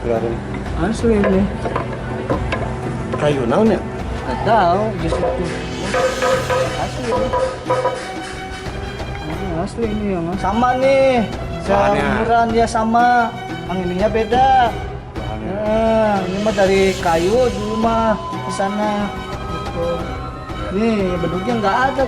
kemarin. Asli ini. Kayu naon ya? Nggak tahu, justru asli. Ini asli ini ya mas. Sama nih, Bahannya. seumuran dia sama. Yang ininya beda. Nah, ini mah dari kayu dulu mah di sana. Gitu. Nih bentuknya nggak ada.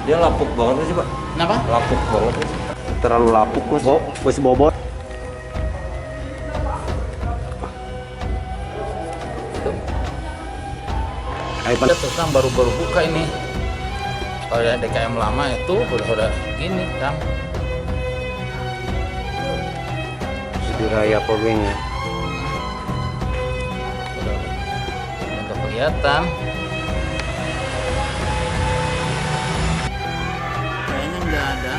Dia lapuk banget sih Pak. Kenapa? Lapuk banget. Terlalu lapuk mas. Masih bobot. Kita terus terang baru-baru buka ini. Kalau yang DKM lama itu udah gini Kang. Di raya pogenya. Udah kelihatan. Kayaknya nggak ada.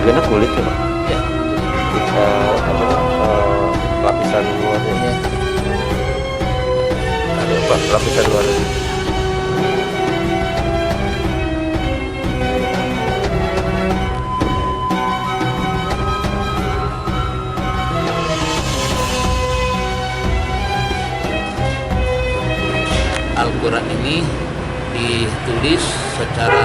Sebenarnya kulit ya Pak. Ya. Lapisan luarnya. Iya. Ada Pak, lapisan luarnya. Al-Quran ini ditulis secara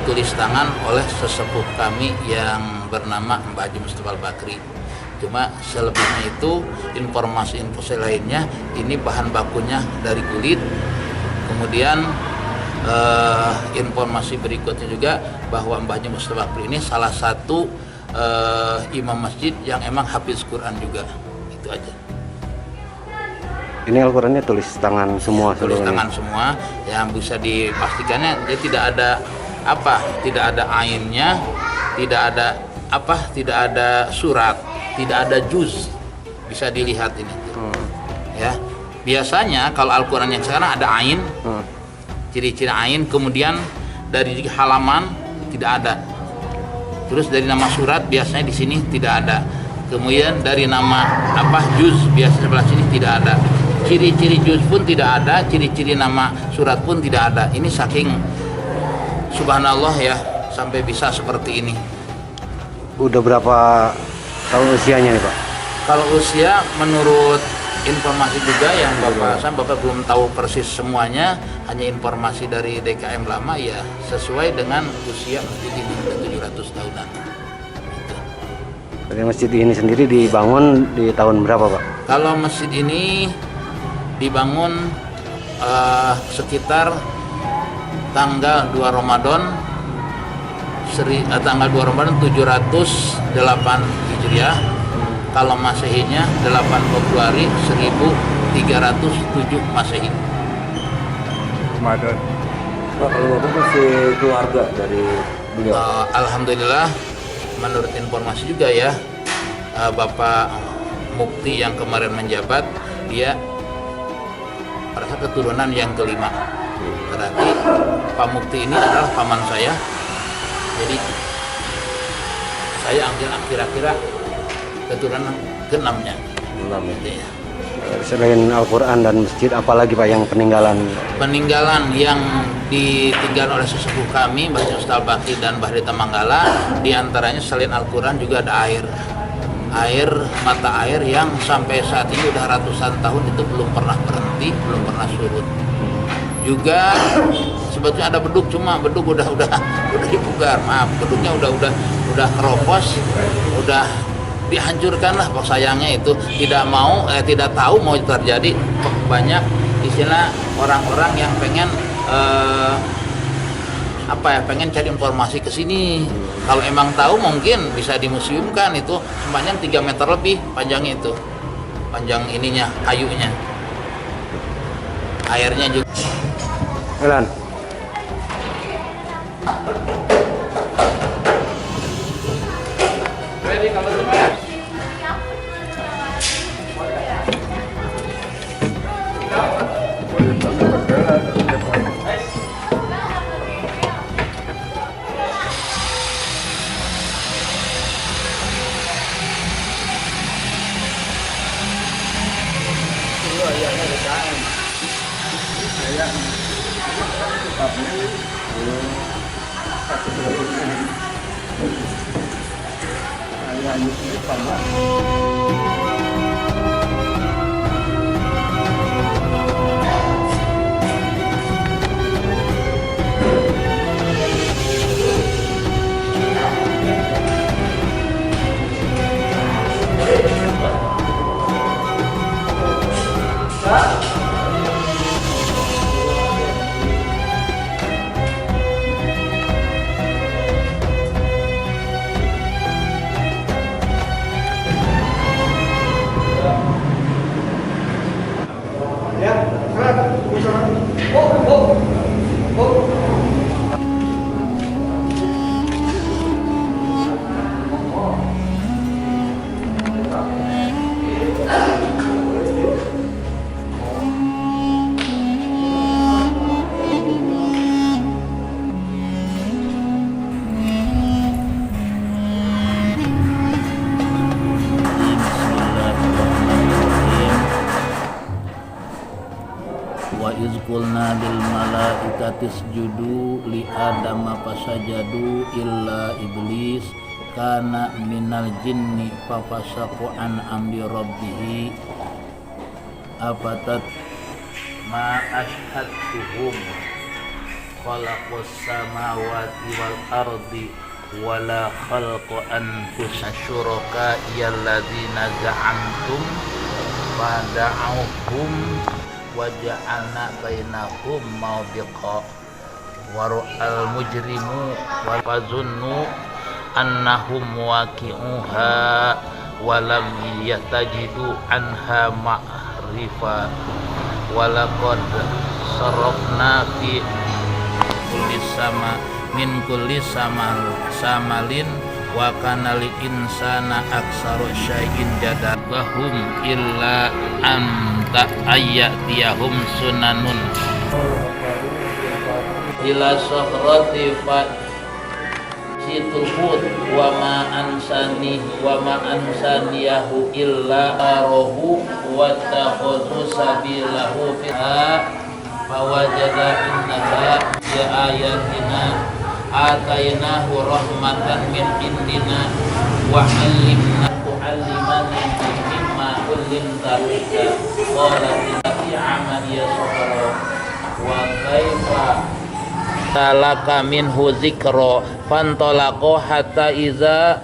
tulis tangan oleh sesepuh kami yang bernama Mbah Haji Mustafa Al-Bakri. Cuma selebihnya itu informasi lainnya ini bahan bakunya dari kulit. Kemudian informasi berikutnya juga bahwa Mbah Haji Mustafa Al-Bakri ini salah satu imam masjid yang emang hafiz Quran juga. Itu aja. Ini Al-Qurannya tulis tangan semua Tulis seluruhnya. tangan semua yang bisa dipastikannya dia tidak ada tidak ada ainnya, tidak ada surat, tidak ada juz, bisa dilihat ini. Ya, biasanya kalau Al-Quran yang sekarang ada ain, ciri-ciri ain, kemudian dari halaman tidak ada, terus dari nama surat biasanya di sini tidak ada, kemudian dari nama juz biasanya sebelah sini tidak ada. Ciri-ciri juz pun tidak ada, ciri-ciri nama surat pun tidak ada. Ini saking subhanallah ya, sampai bisa seperti ini. Udah berapa tahun usianya nih Pak? Kalau usia menurut informasi juga yang Bapak belum tahu persis semuanya, hanya informasi dari DKM lama ya sesuai dengan usia masjid ini 700 tahunan. Gitu. Dari masjid ini sendiri dibangun di tahun berapa Pak? Kalau masjid ini dibangun sekitar tanggal 2 Ramadan tanggal 2 Ramadan 708 Hijriah. Kalau Masehinya 8 Februari 1307 Masehi. Ramadan. Pak, kalau Bapak masih keluarga dari beliau? Alhamdulillah, menurut informasi juga ya, Bapak Mukti yang kemarin menjabat, dia pada keturunan yang kelima. Berarti Pak Mukti ini adalah paman saya. Jadi saya ambil kira-kira keturunan ke-6-nya. Ya. Selain Al-Quran dan masjid, apalagi Pak yang peninggalan? Peninggalan yang ditinggal oleh sesepuh kami, Mbah Ustaz Baki dan Mbah Rita Manggala, diantaranya selain Al-Quran juga ada mata air yang sampai saat ini udah ratusan tahun itu belum pernah berhenti, belum pernah surut. Juga sebetulnya ada beduk, cuma beduk udah dipugar, maaf, beduknya udah keropos, udah dihancurkan lah. Sayangnya itu tidak tahu mau terjadi. Banyak istilah orang-orang yang pengen pengen cari informasi ke sini. Kalau emang tahu mungkin bisa dimuseumkan. Itu sepanjang 3 meter lebih panjangnya, itu panjang ininya, kayunya, airnya juga. Jalan. Ready kalau semua. Wa iz qulna lil malaikati isjudu li adama fasajadu illa iblis kana minal jinni fafasaqu an amri rabbih afatat ma ashhadtuhum khalaqus samawati wal ardi wala khalqa anfusina syuraka yalladzina za'amtum fada'uhum waja'alna bainahum mawbiqa waru'al mujrimu wa fazunnu annahum waqi'uha walam yatajidu anha ma'rifa walaqad sarafna fi kulli samalin wa kana lil insana aksaru syai'in jadabahum illa anta ayyatiyahum sunanun ila sahrati fa situhud wa ma ansaniyahu illa arahu wa takhudhu sabilahu fiha fawajada innaha ya ayatina atainahu rahmatan min indina wa 'allimna mimma ullimta qala fi amaliya sabra wa kaifa talaka minhu zikra fantalaqa hatta iza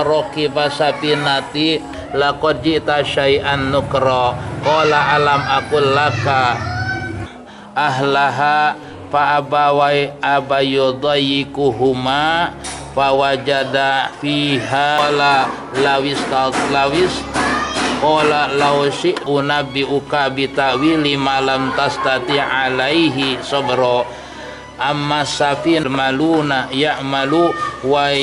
raqiba sapinati laqad ji'ta syai'an nukra qala alam aqul laka ahlaha fa abawai abayudayikuhuma fawajada fiha wala lawis qala law syi'u nabbi'uka bitawili malam tastati alaihi sabra amma safin maluna ya'malu wa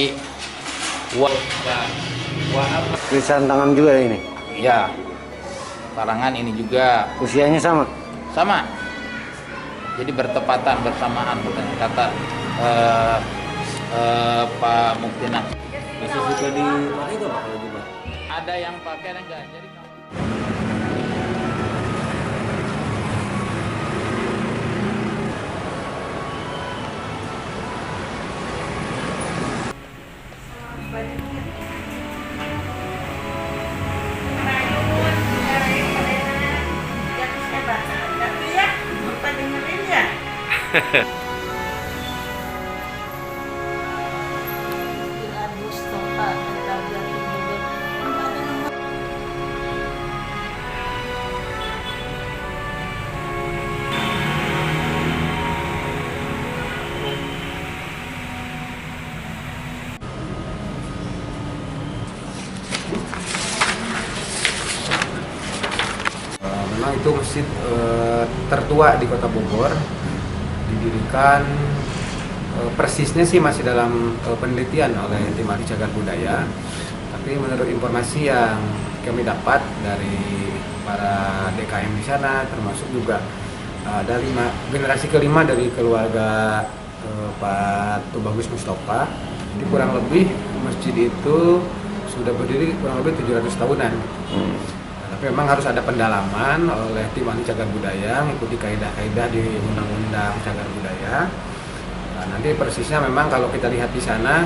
Tulisan tangan juga ini? ya, karangan ini juga. Usianya sama? Sama. Jadi bertepatan, bersamaan, kata Pak Muktina. Masih suka dipakai nggak Pak kalau Jumat? Ada yang pakai ada enggak. Jadi Memang itu masjid tertua di Kota Bogor, didirikan persisnya sih masih dalam penelitian oleh tim ahli cagar budaya. Tapi menurut informasi yang kami dapat dari para DKM di sana, termasuk juga ada generasi kelima dari keluarga Pak Tubagus Mustafa. Jadi kurang lebih masjid itu sudah berdiri kurang lebih 700 tahunan. Tapi memang harus ada pendalaman oleh tim ahli cagar budaya, mengikuti kaidah-kaidah di Undang-Undang Cagar Budaya. Nah, nanti persisnya memang kalau kita lihat di sana,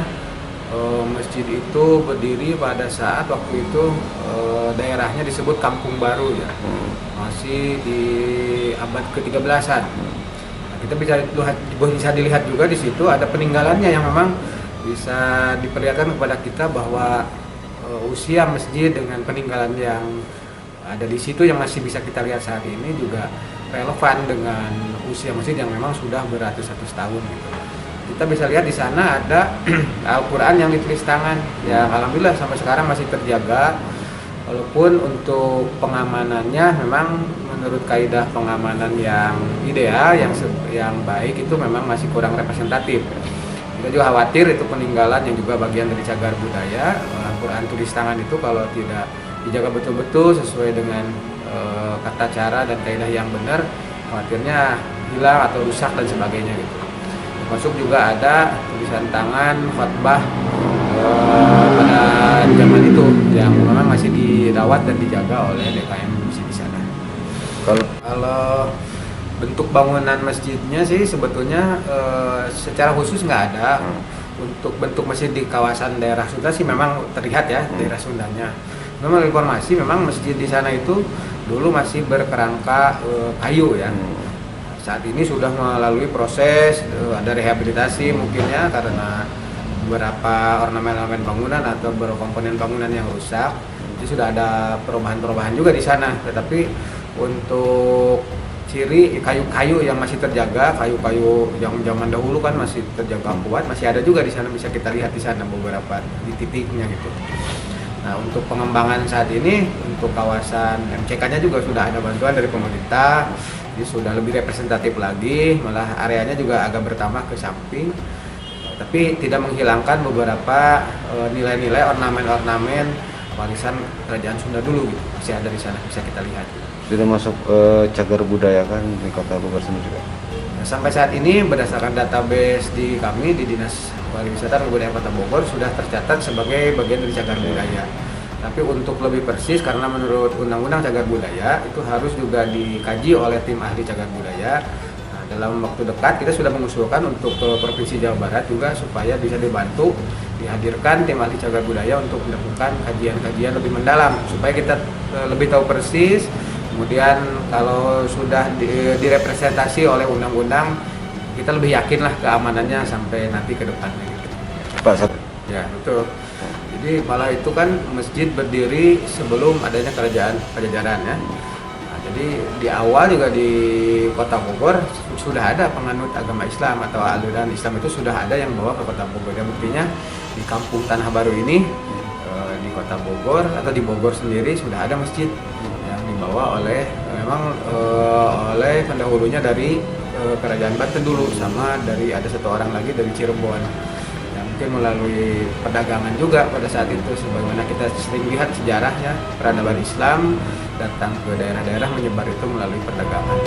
masjid itu berdiri pada saat waktu itu daerahnya disebut Kampung Baru ya, masih di abad ke-13an. Nah, kita bisa dilihat juga di situ ada peninggalannya yang memang bisa diperlihatkan kepada kita bahwa usia masjid dengan peninggalan yang ada di situ yang masih bisa kita lihat saat ini juga relevan dengan usia masjid yang memang sudah beratus-ratus tahun gitu. Kita bisa lihat di sana ada Al-Quran yang ditulis tangan yang alhamdulillah sampai sekarang masih terjaga, walaupun untuk pengamanannya memang menurut kaidah pengamanan yang ideal yang baik itu memang masih kurang representatif. Kita juga khawatir itu peninggalan yang juga bagian dari cagar budaya, Al-Quran tulis tangan itu kalau tidak dijaga betul-betul sesuai dengan kata cara dan kaidah yang benar, khawatirnya hilang atau rusak dan sebagainya gitu. Termasuk juga ada tulisan tangan khotbah pada zaman itu yang memang masih dirawat dan dijaga oleh DKM di sana. Kalau bentuk bangunan masjidnya sih sebetulnya secara khusus nggak ada. Untuk bentuk masjid di kawasan daerah Sunda sih memang terlihat ya daerah Sundanya. Memang informasi memang masjid di sana itu dulu masih berkerangka kayu ya. Saat ini sudah melalui proses ada rehabilitasi mungkin ya karena beberapa ornamen-ornamen bangunan atau berkomponen bangunan yang rusak. Jadi sudah ada perubahan-perubahan juga di sana. Tetapi untuk ciri kayu-kayu yang masih terjaga, kayu-kayu yang zaman dahulu kan masih terjaga kuat, masih ada juga di sana, bisa kita lihat di sana beberapa di titiknya gitu. Nah, untuk pengembangan saat ini untuk kawasan MCK-nya juga sudah ada bantuan dari pemerintah, jadi sudah lebih representatif lagi, malah areanya juga agak bertambah ke samping, tapi tidak menghilangkan beberapa nilai-nilai ornamen-ornamen warisan kerajaan Sunda dulu gitu, masih ada di sana, bisa kita lihat. Sudah masuk cagar budaya kan di Kota Bogor sendiri juga. Nah, sampai saat ini berdasarkan database di kami di Dinas Pariwisata dan Kebudayaan Kota Bogor sudah tercatat sebagai bagian dari cagar budaya. Tapi untuk lebih persis karena menurut Undang-Undang Cagar Budaya itu harus juga dikaji oleh tim ahli cagar budaya. Nah, dalam waktu dekat kita sudah mengusulkan untuk ke Provinsi Jawa Barat juga supaya bisa dibantu dihadirkan tim ahli cagar budaya untuk melakukan kajian-kajian lebih mendalam supaya kita lebih tahu persis. Kemudian kalau sudah direpresentasi oleh undang-undang, kita lebih yakinlah keamanannya sampai nanti ke depannya gitu. Pak, Ya, betul. Jadi malah itu kan masjid berdiri sebelum adanya kerajaan Pajajaran ya. Nah, jadi di awal juga di Kota Bogor sudah ada penganut agama Islam atau aliran Islam itu sudah ada yang bawa ke Kota Bogor. Dan buktinya di Kampung Tanah Baru ini di Kota Bogor atau di Bogor sendiri sudah ada masjid yang dibawa oleh memang oleh pendahulunya dari Kerajaan Banten dulu, sama dari ada satu orang lagi dari Cirebon yang mungkin melalui perdagangan juga pada saat itu, sebagaimana kita sering lihat sejarahnya peradaban Islam datang ke daerah-daerah menyebar itu melalui perdagangan.